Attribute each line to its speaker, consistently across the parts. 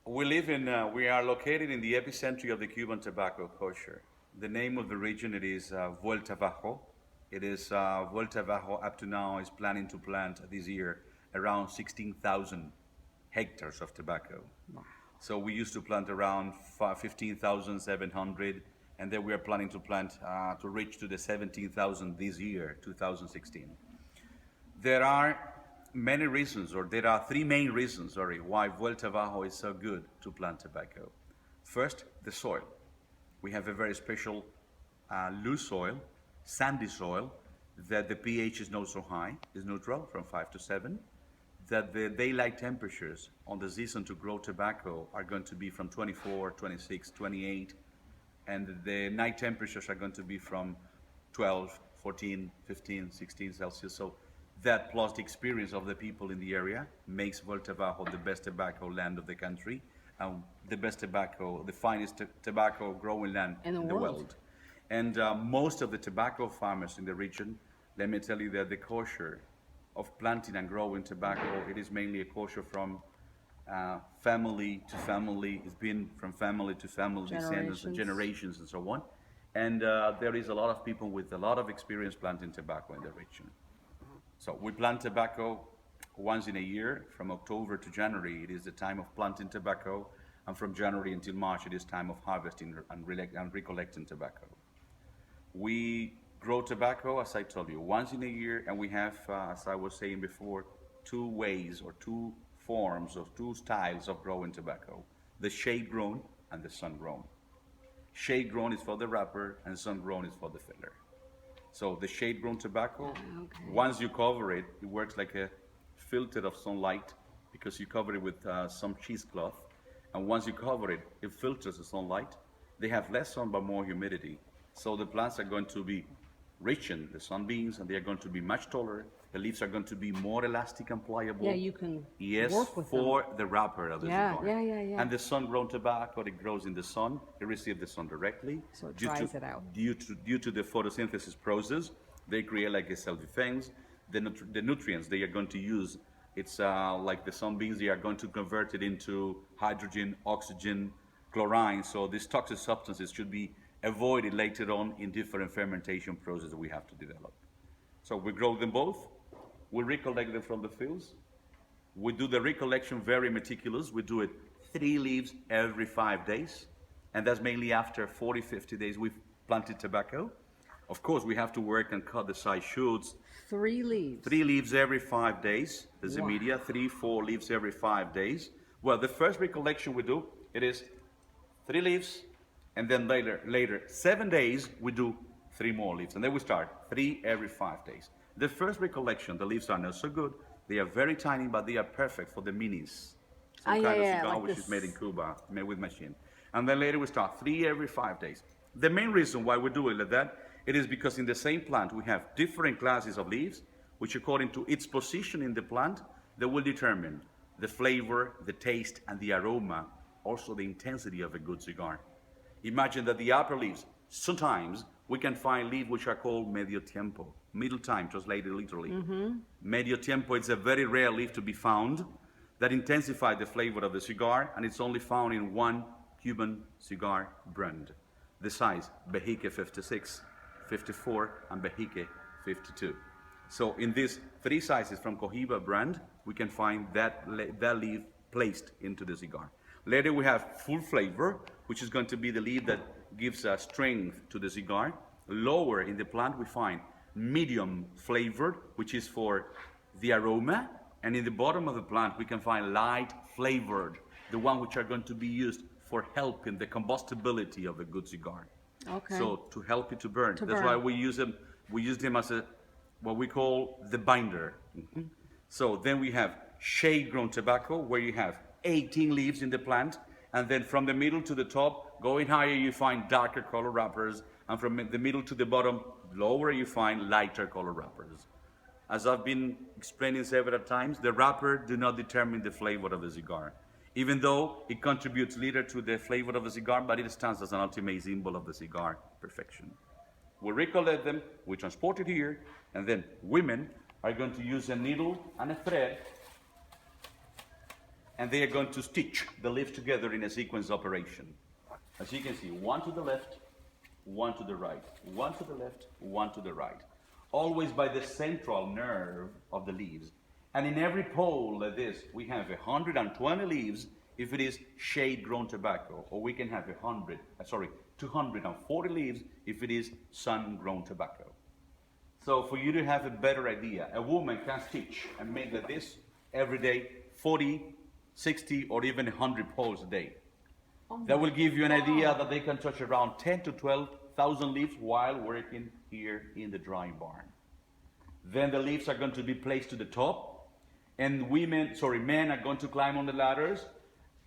Speaker 1: We are located in the epicenter of the Cuban tobacco culture. The name of the region, it is Vuelta Abajo. It is Vuelta Abajo up to now is planning to plant this year around 16,000 hectares of tobacco. So we used to plant around 15,700, and then we are planning to plant to reach to the 17,000 this year, 2016. There are many reasons, or there are three main reasons, sorry, why Vuelta Abajo is so good to plant tobacco. First, the soil. We have a very special loose soil, sandy soil, that the pH is not so high, is neutral from 5 to 7, that the daylight temperatures on the season to grow tobacco are going to be from 24, 26, 28, and the night temperatures are going to be from 12, 14, 15, 16 Celsius. So that plus the experience of the people in the area makes Vuelta Abajo the best tobacco land of the country, and the best tobacco, the finest tobacco growing land
Speaker 2: In the world.
Speaker 1: And most of the tobacco farmers in the region, let me tell you that the culture of planting and growing tobacco, it is mainly a culture from family to family. It's been from family to family, descendants and generations and so on. And there is a lot of people with a lot of experience planting tobacco in the region. So we plant tobacco once in a year, from October to January. It is the time of planting tobacco, and from January until March, it is time of harvesting and recollecting tobacco. We grow tobacco, as I told you, once in a year, and we have, as I was saying before, two ways or two forms or two styles of growing tobacco: the shade grown and the sun grown. Shade grown is for the wrapper, and sun grown is for the filler. So the shade grown tobacco, once you cover it, it works like a filter of sunlight, because you cover it with some cheesecloth. And once you cover it, it filters the sunlight. They have less sun but more humidity. So the plants are going to be rich in the sunbeams, and they are going to be much taller. The leaves are going to be more elastic and pliable.
Speaker 2: Yeah, you can
Speaker 1: Yes,
Speaker 2: work with
Speaker 1: for
Speaker 2: them.
Speaker 1: the wrapper of the
Speaker 2: Yeah,
Speaker 1: cigar.
Speaker 2: yeah.
Speaker 1: And the sun-grown tobacco, it grows in the sun. It receives the sun directly.
Speaker 2: So it dries it out.
Speaker 1: Due to the photosynthesis process, they create like a self-defense. The nutrients they are going to use, it's like the sunbeams, they are going to convert it into hydrogen, oxygen, chlorine. So these toxic substances should be avoided later on in different fermentation processes we have to develop. So we grow them both. We recollect them from the fields. We do the recollection very meticulous. We do it 3 leaves every 5 days. And that's mainly after 40, 50 days we've planted tobacco. Of course, we have to work and cut the side shoots.
Speaker 2: 3 leaves.
Speaker 1: 3 leaves every 5 days. There's
Speaker 2: Wow.
Speaker 1: a media, 3, 4 leaves every 5 days. Well, the first recollection we do, it is 3 leaves, and then later 7 days, we do 3 more leaves. And then we start 3 every 5 days. The first recollection, the leaves are not so good. They are very tiny, but they are perfect for the minis. Some kind of cigar
Speaker 2: like
Speaker 1: which
Speaker 2: this.
Speaker 1: is made in Cuba, made with machine. And then later we start 3 every 5 days. The main reason why we do it like that, it is because in the same plant we have different classes of leaves, which according to its position in the plant, they will determine the flavor, the taste, and the aroma, also the intensity of a good cigar. Imagine that the upper leaves, sometimes we can find leaves which are called medio tiempo, middle time, translated literally. Medio tiempo, it's a very rare leaf to be found that intensifies the flavor of the cigar, and it's only found in one Cuban cigar brand. The size, Bejique 56, 54, and Bejique 52. So in these 3 sizes from Cohiba brand, we can find that leaf placed into the cigar. Later we have full flavor, which is going to be the leaf that gives strength to the cigar. Lower in the plant we find medium flavored, which is for the aroma. And in the bottom of the plant we can find light flavored, the one which are going to be used for helping the combustibility of a good cigar.
Speaker 2: Okay.
Speaker 1: So to help it to burn.
Speaker 2: To
Speaker 1: That's
Speaker 2: burn.
Speaker 1: why we use them as what we call the binder. So then we have shade grown tobacco, where you have 18 leaves in the plant, and then from the middle to the top, going higher, you find darker color wrappers, and from the middle to the bottom, lower, you find lighter color wrappers. As I've been explaining several times, the wrapper do not determine the flavor of the cigar, even though it contributes little to the flavor of the cigar, but it stands as an ultimate symbol of the cigar perfection. We recollect them, we transport it here, and then women are going to use a needle and a thread and they are going to stitch the leaves together in a sequence operation. As you can see, one to the left, one to the right, one to the left, one to the right. Always by the central nerve of the leaves. And in every pole like this, we have 120 leaves if it is shade-grown tobacco, or we can have 240 leaves if it is sun-grown tobacco. So for you to have a better idea, a woman can stitch and make like this every day, 40, 60, or even 100 poles a day. That will give you an idea that they can touch around 10 to 12,000 leaves while working here in the drying barn. Then the leaves are going to be placed to the top, and men are going to climb on the ladders.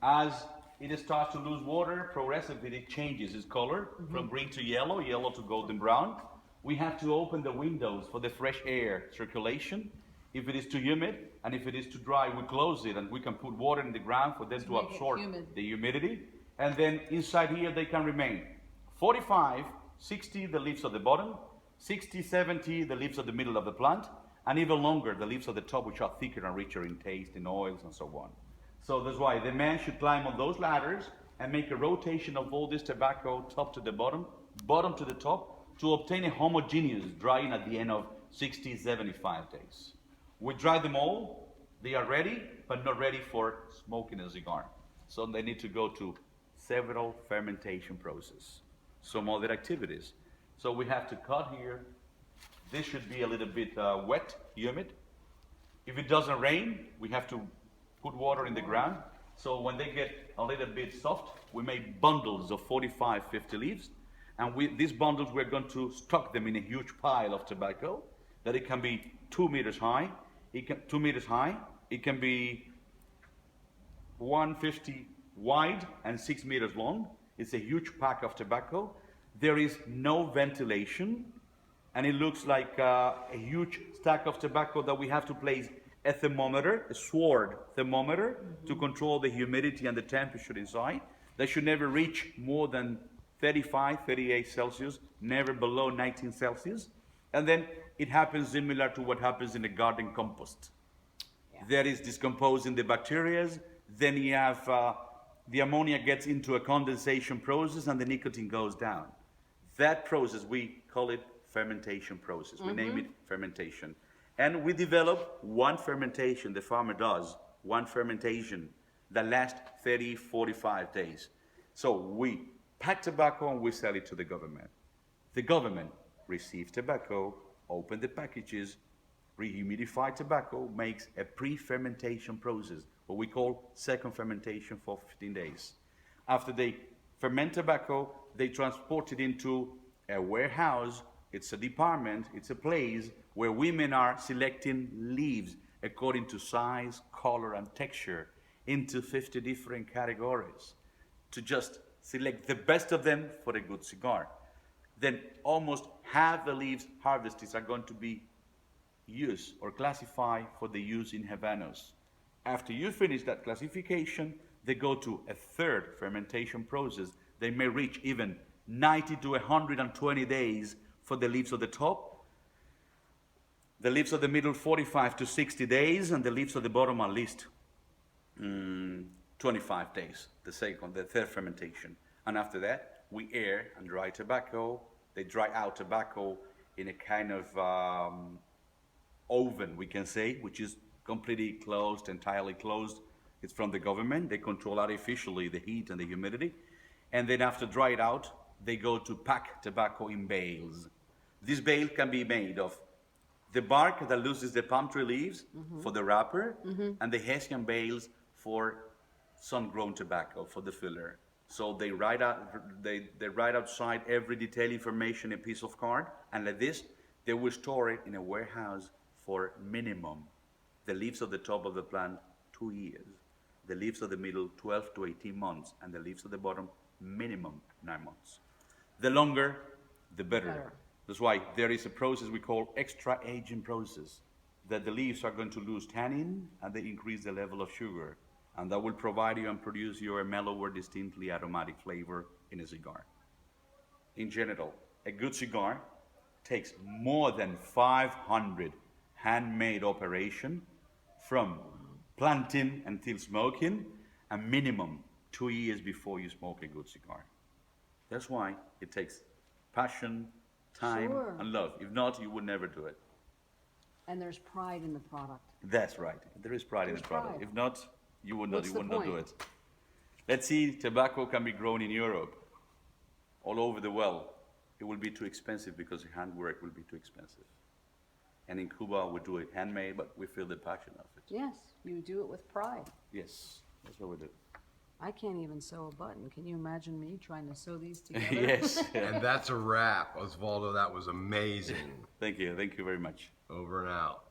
Speaker 1: As it starts to lose water, progressively it changes its color from green to yellow, yellow to golden brown. We have to open the windows for the fresh air circulation. If it is too humid, and if it is too dry, we close it, and we can put water in the ground for them to absorb the humidity. And then inside here they can remain 45, 60 the leaves at the bottom, 60, 70 the leaves at the middle of the plant, and even longer the leaves at the top, which are thicker and richer in taste, in oils, and so on. So that's why the man should climb on those ladders and make a rotation of all this tobacco, top to the bottom, bottom to the top, to obtain a homogeneous drying at the end of 60, 75 days. We dry them all, they are ready, but not ready for smoking a cigar. So they need to go to several fermentation processes, some other activities. So we have to cut here. This should be a little bit wet, humid. If it doesn't rain, we have to put water in the ground. So when they get a little bit soft, we make bundles of 45, 50 leaves. And these bundles, we're going to stock them in a huge pile of tobacco that it can be 2 meters high. It can be 150 wide and 6 meters long. It's a huge pack of tobacco. There is no ventilation, and it looks like a huge stack of tobacco that we have to place a thermometer, a sword thermometer, to control the humidity and the temperature inside. They should never reach more than 35, 38 Celsius, never below 19 Celsius. And then it happens similar to what happens in a garden compost. Yeah. There is decomposing the bacteria, then you have the ammonia gets into a condensation process and the nicotine goes down. That process, we call it fermentation process. We name it fermentation. And we develop one fermentation, the farmer does, one fermentation that lasts 30, 45 days. So we pack tobacco and we sell it to the government. The government receives tobacco, open the packages, rehumidify tobacco, makes a pre-fermentation process, what we call second fermentation for 15 days. After they ferment tobacco, they transport it into a warehouse. It's a department, it's a place where women are selecting leaves according to size, color, and texture into 50 different categories to just select the best of them for a good cigar. Then almost half the leaves harvested are going to be used or classified for the use in Habanos. After you finish that classification, they go to a third fermentation process. They may reach even 90 to 120 days for the leaves of the top. The leaves of the middle, 45 to 60 days, and the leaves of the bottom at least 25 days, the third fermentation. And after that, we air and dry tobacco. They dry out tobacco in a kind of oven, we can say, which is completely closed, entirely closed. It's from the government. They control artificially the heat and the humidity. And then after dry it out, they go to pack tobacco in bales. This bale can be made of the bark that loses the palm tree leaves for the wrapper, and the hessian bales for sun-grown tobacco, for the filler. So they write outside every detailed information in a piece of card, and like this, they will store it in a warehouse for minimum. The leaves of the top of the plant, 2 years. The leaves of the middle, 12 to 18 months, and the leaves of the bottom, minimum 9 months. The longer, the better. That's why there is a process we call extra aging process, that the leaves are going to lose tannin and they increase the level of sugar. And that will provide you and produce you a mellower, distinctly aromatic flavor in a cigar. In general, a good cigar takes more than 500 handmade operation from planting until smoking, a minimum 2 years before you smoke a good cigar. That's why it takes passion, time,
Speaker 2: Sure.
Speaker 1: and love. If not, you would never do it.
Speaker 2: And there's pride in the product.
Speaker 1: That's right. There is pride in the
Speaker 2: There's
Speaker 1: product.
Speaker 2: pride.
Speaker 1: If not, you would not.
Speaker 2: What's
Speaker 1: You
Speaker 2: the
Speaker 1: would not do
Speaker 2: point?
Speaker 1: it. Let's see, tobacco can be grown in Europe, all over the world. It will be too expensive because the handwork will be too expensive. And in Cuba, we do it handmade, but we feel the passion of it.
Speaker 2: Yes, you do it with pride.
Speaker 1: Yes, that's what we do.
Speaker 2: I can't even sew a button. Can you imagine me trying to sew these together?
Speaker 1: Yes.
Speaker 3: And that's a wrap. Osvaldo, that was amazing.
Speaker 1: Thank you. Thank you very much.
Speaker 3: Over and out.